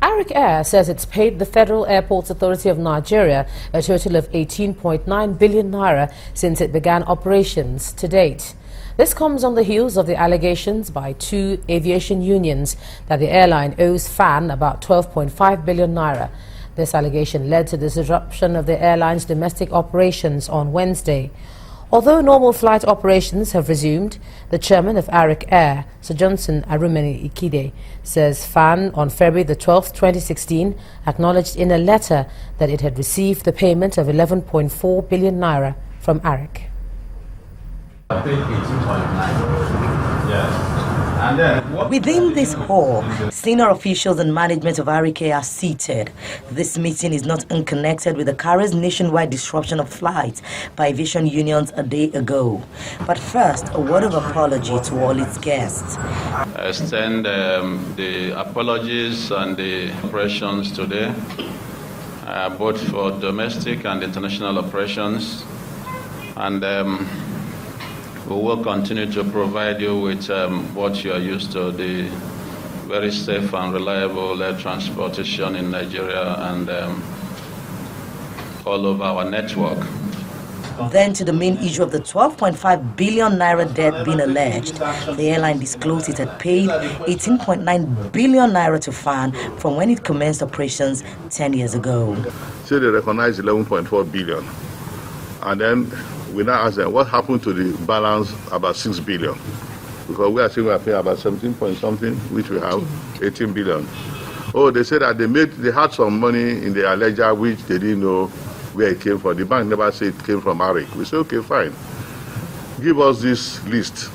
Arik Air says it's paid the Federal Airports Authority of Nigeria a total of 18.9 billion naira since it began operations to date. This comes on the heels of the allegations by two aviation unions that the airline owes FAN about 12.5 billion naira. This allegation led to the disruption of the airline's domestic operations on Wednesday. Although normal flight operations have resumed, the chairman of Arik Air, Sir Johnson Arumeni Ikide, says FAN on February the 12th, 2016, acknowledged in a letter that it had received the payment of 11.4 billion naira from Arik. I think 18.9. Yes. And then within this hall, senior officials and management of Arik Air are seated. This meeting is not unconnected with the carrier's nationwide disruption of flights by aviation unions a day ago. But first, a word of apology to all its guests. I extend the apologies and the operations today, both for domestic and international operations, and we will continue to provide you with what you are used to, the very safe and reliable air transportation in Nigeria and all over our network. Then to the main issue of the 12.5 billion naira debt being alleged. The airline disclosed it had paid 18.9 billion naira to FAN from when it commenced operations 10 years ago. So they recognized 11.4 billion. And then we now ask them what happened to the balance about 6 billion, because we are saying we are paying about 17 point something, which we have 18 billion. Oh, they said that they had some money in their ledger which they didn't know where it came from. The bank never said it came from Arik. We say, okay, fine, give us this list,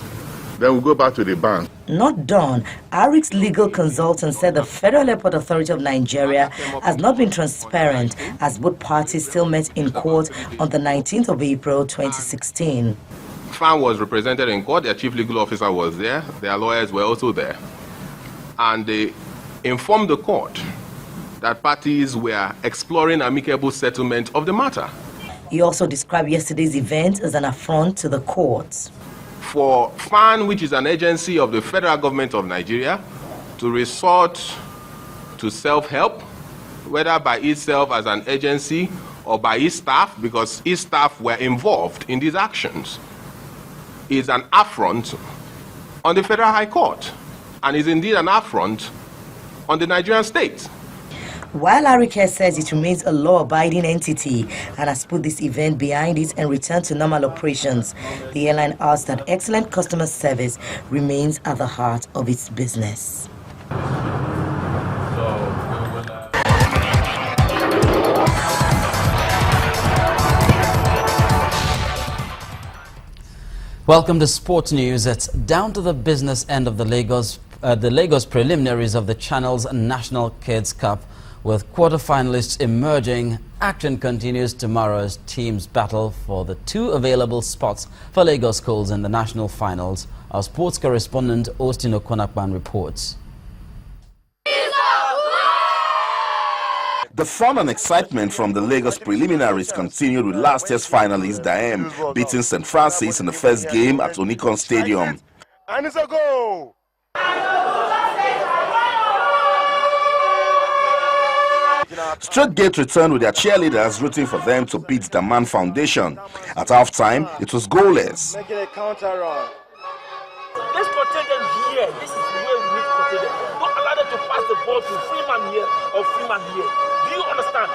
then we go back to the bank. Not done. Arik's legal consultant said the Federal Airport Authority of Nigeria has not been transparent as both parties still met in court on the 19th of April 2016. FAN was represented in court, their chief legal officer was there, their lawyers were also there. And they informed the court that parties were exploring amicable settlement of the matter. He also described yesterday's event as an affront to the courts. For FAN, which is an agency of the federal government of Nigeria, to resort to self-help, whether by itself as an agency or by its staff, because its staff were involved in these actions, is an affront on the Federal High Court and is indeed an affront on the Nigerian state. While Arik Air says it remains a law-abiding entity and has put this event behind it and returned to normal operations, the airline asks that excellent customer service remains at the heart of its business. Welcome to Sports News. It's down to the business end of the Lagos preliminaries of the Channel's National Kids Cup. With quarter-finalists emerging, action continues tomorrow's teams battle for the two available spots for Lagos schools in the national finals. Our sports correspondent Austin Okonakban reports. The fun and excitement from the Lagos preliminaries continued with last year's finalist Daem beating St. Francis in the first game at Onikon Stadium. And it's a goal! Straight Gate returned with their cheerleaders rooting for them to beat the Man Foundation. At halftime, it was goalless. Making a counter run. Let's protect them here. This is where we need to protect them. Don't allow them to pass the ball to Freeman here or Freeman here. Do you understand?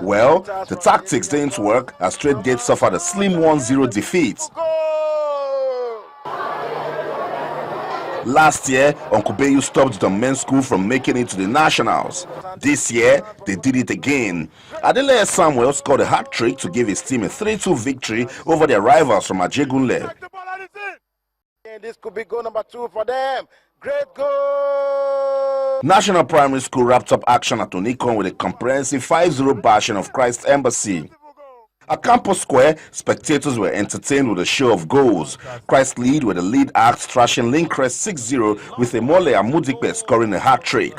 Well, the tactics didn't work as Straight Gate suffered a slim 1-0 defeat. Last year, Uncle Bayu stopped the men's school from making it to the nationals. This year, they did it again. Adeleye Samuel scored a hat-trick to give his team a 3-2 victory over their rivals from Ajegunle. This could be goal number 2 for them. Great goal! National Primary School wrapped up action at Onikon with a comprehensive 5-0 bashing of Christ Embassy. At Campus Square, spectators were entertained with a show of goals. Christ lead with the lead act thrashing Lincrest 6-0 with Emole Amudikpe scoring a hat-trick.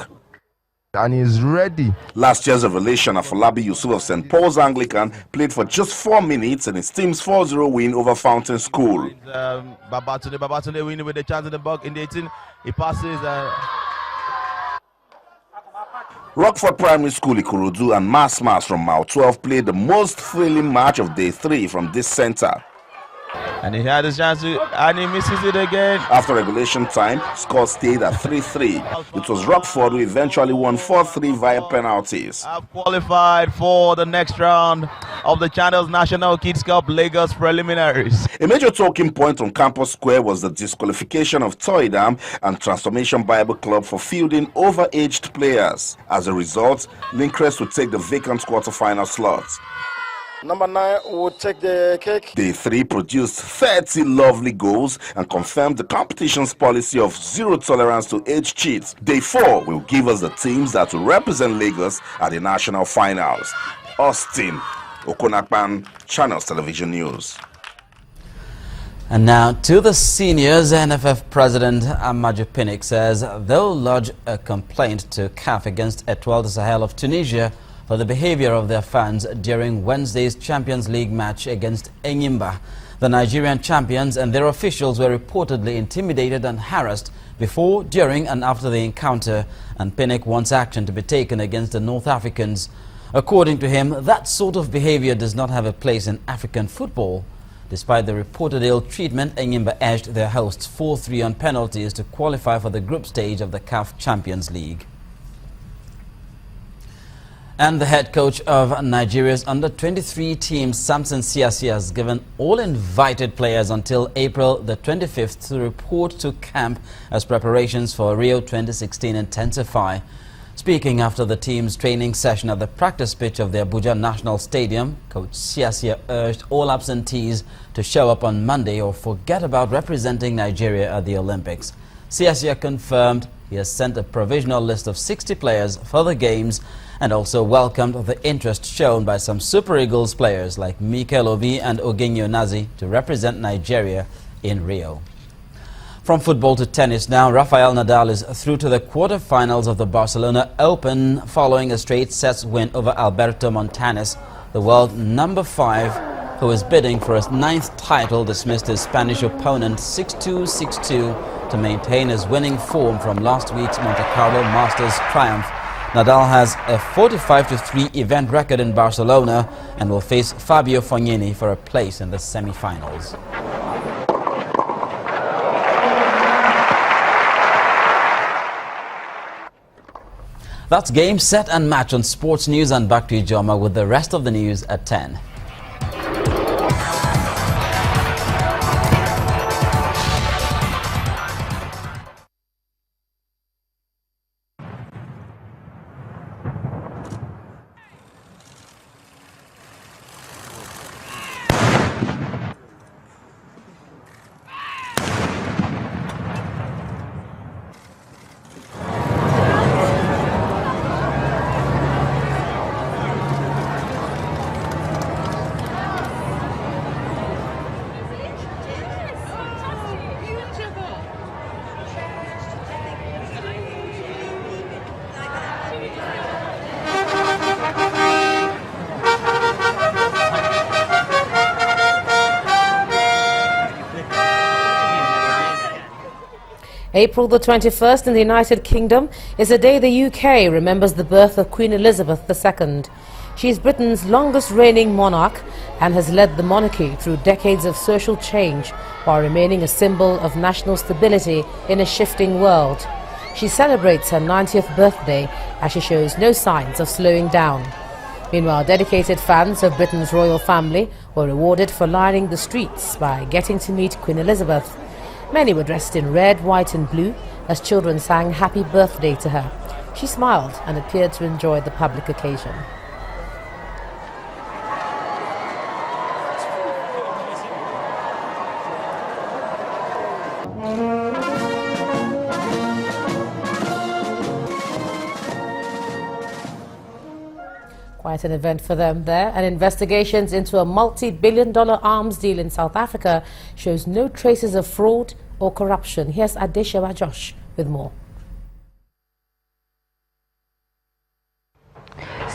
And he's ready. Last year's revelation, Afolabi Yusuf of St. Paul's Anglican, played for just 4 minutes in his team's 4-0 win over Fountain School. Babatunde winning with the chance in the box in the 18. He passes. Rockford Primary School Ikorodu and Mass from Mile 12 played the most thrilling match of day 3 from this center. And he had his chance to, and he misses it again. After regulation time, score stayed at 3-3. It was Rockford who eventually won 4-3 via penalties. I've qualified for the next round of the Channels National Kids Cup Lagos preliminaries. A major talking point on Campus Square was the disqualification of Toydam and Transformation Bible Club for fielding overaged players. As a result, Lincrest would take the vacant quarter-final slot. Number 9 will take the cake. Day 3 produced 30 lovely goals and confirmed the competition's policy of zero tolerance to age cheats. Day 4 will give us the teams that will represent Lagos at the national finals. Austin Okonakpan, Channels Television News. And now to the seniors. NFF President Amaju Pinnick says they'll lodge a complaint to CAF against Etoile du Sahel of Tunisia for the behavior of their fans during Wednesday's Champions League match against Enyimba. The Nigerian champions and their officials were reportedly intimidated and harassed before, during and after the encounter, and Pinnick wants action to be taken against the North Africans. According to him, that sort of behavior does not have a place in African football. Despite the reported ill treatment, Enyimba edged their hosts 4-3 on penalties to qualify for the group stage of the CAF Champions League. And the head coach of Nigeria's under-23 team, Samson Siasia, has given all invited players until April the 25th to report to camp as preparations for Rio 2016 intensify. Speaking after the team's training session at the practice pitch of the Abuja National Stadium, Coach Siasia urged all absentees to show up on Monday or forget about representing Nigeria at the Olympics. Siasia confirmed he has sent a provisional list of 60 players for the games and also welcomed the interest shown by some Super Eagles players like Mikel Obi and Ogenyo Nazi to represent Nigeria in Rio. From football to tennis now, Rafael Nadal is through to the quarter-finals of the Barcelona Open following a straight sets win over Alberto Montanes. The world number 5, who is bidding for his 9th title, dismissed his Spanish opponent 6-2, 6-2 to maintain his winning form from last week's Monte Carlo Masters triumph. Nadal has a 45-3 event record in Barcelona and will face Fabio Fognini for a place in the semi-finals. That's game, set and match on Sports News, and back to you, Joma, with the rest of the news at 10. April the 21st in the United Kingdom is a day the UK remembers the birth of Queen Elizabeth II. She is Britain's longest reigning monarch and has led the monarchy through decades of social change while remaining a symbol of national stability in a shifting world. She celebrates her 90th birthday as she shows no signs of slowing down. Meanwhile, dedicated fans of Britain's royal family were rewarded for lining the streets by getting to meet Queen Elizabeth. Many were dressed in red, white and blue as children sang happy birthday to her. She smiled and appeared to enjoy the public occasion. Quite an event for them there. And investigations into a multi-billion-dollar arms deal in South Africa shows no traces of fraud or corruption. Here's Adesha Josh with more.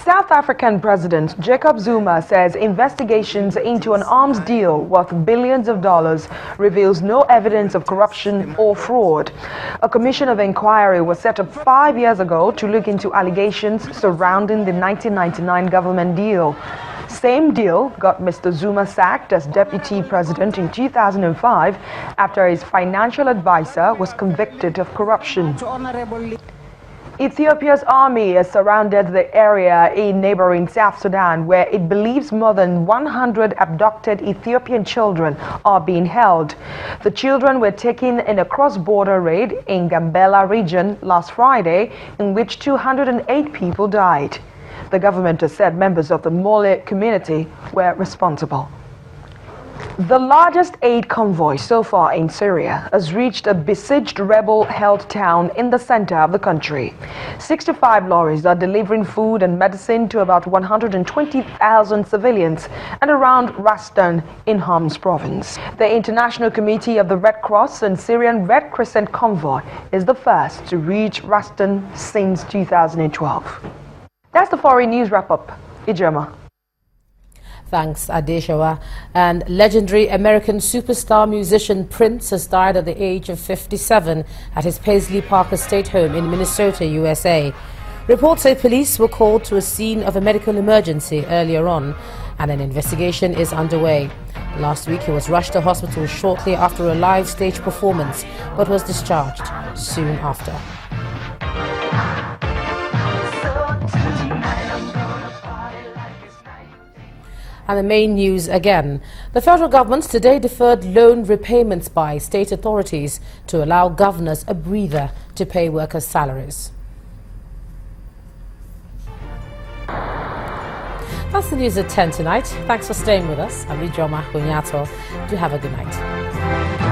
South African President Jacob Zuma says investigations into an arms deal worth billions of dollars reveals no evidence of corruption or fraud. A commission of inquiry was set up 5 years ago to look into allegations surrounding the 1999 government deal. Same deal got Mr. Zuma sacked as deputy president in 2005 after his financial advisor was convicted of corruption. Ethiopia's army has surrounded the area in neighboring South Sudan, where it believes more than 100 abducted Ethiopian children are being held. The children were taken in a cross-border raid in Gambela region last Friday, in which 208 people died. The government has said members of the Mole community were responsible. The largest aid convoy so far in Syria has reached a besieged rebel-held town in the center of the country. 65 lorries are delivering food and medicine to about 120,000 civilians and around Rastan in Homs province. The International Committee of the Red Cross and Syrian Red Crescent convoy is the first to reach Rastan since 2012. That's the foreign news wrap-up. Ijoma. Thanks, Adeshawa. And legendary American superstar musician Prince has died at the age of 57 at his Paisley Park estate home in Minnesota, USA. Reports say police were called to a scene of a medical emergency earlier on, and an investigation is underway. Last week, he was rushed to hospital shortly after a live stage performance, but was discharged soon after. And the main news again. The federal government today deferred loan repayments by state authorities to allow governors a breather to pay workers' salaries. That's the news at 10 tonight. Thanks for staying with us. I'm Ijoma Hunyato. Do have a good night.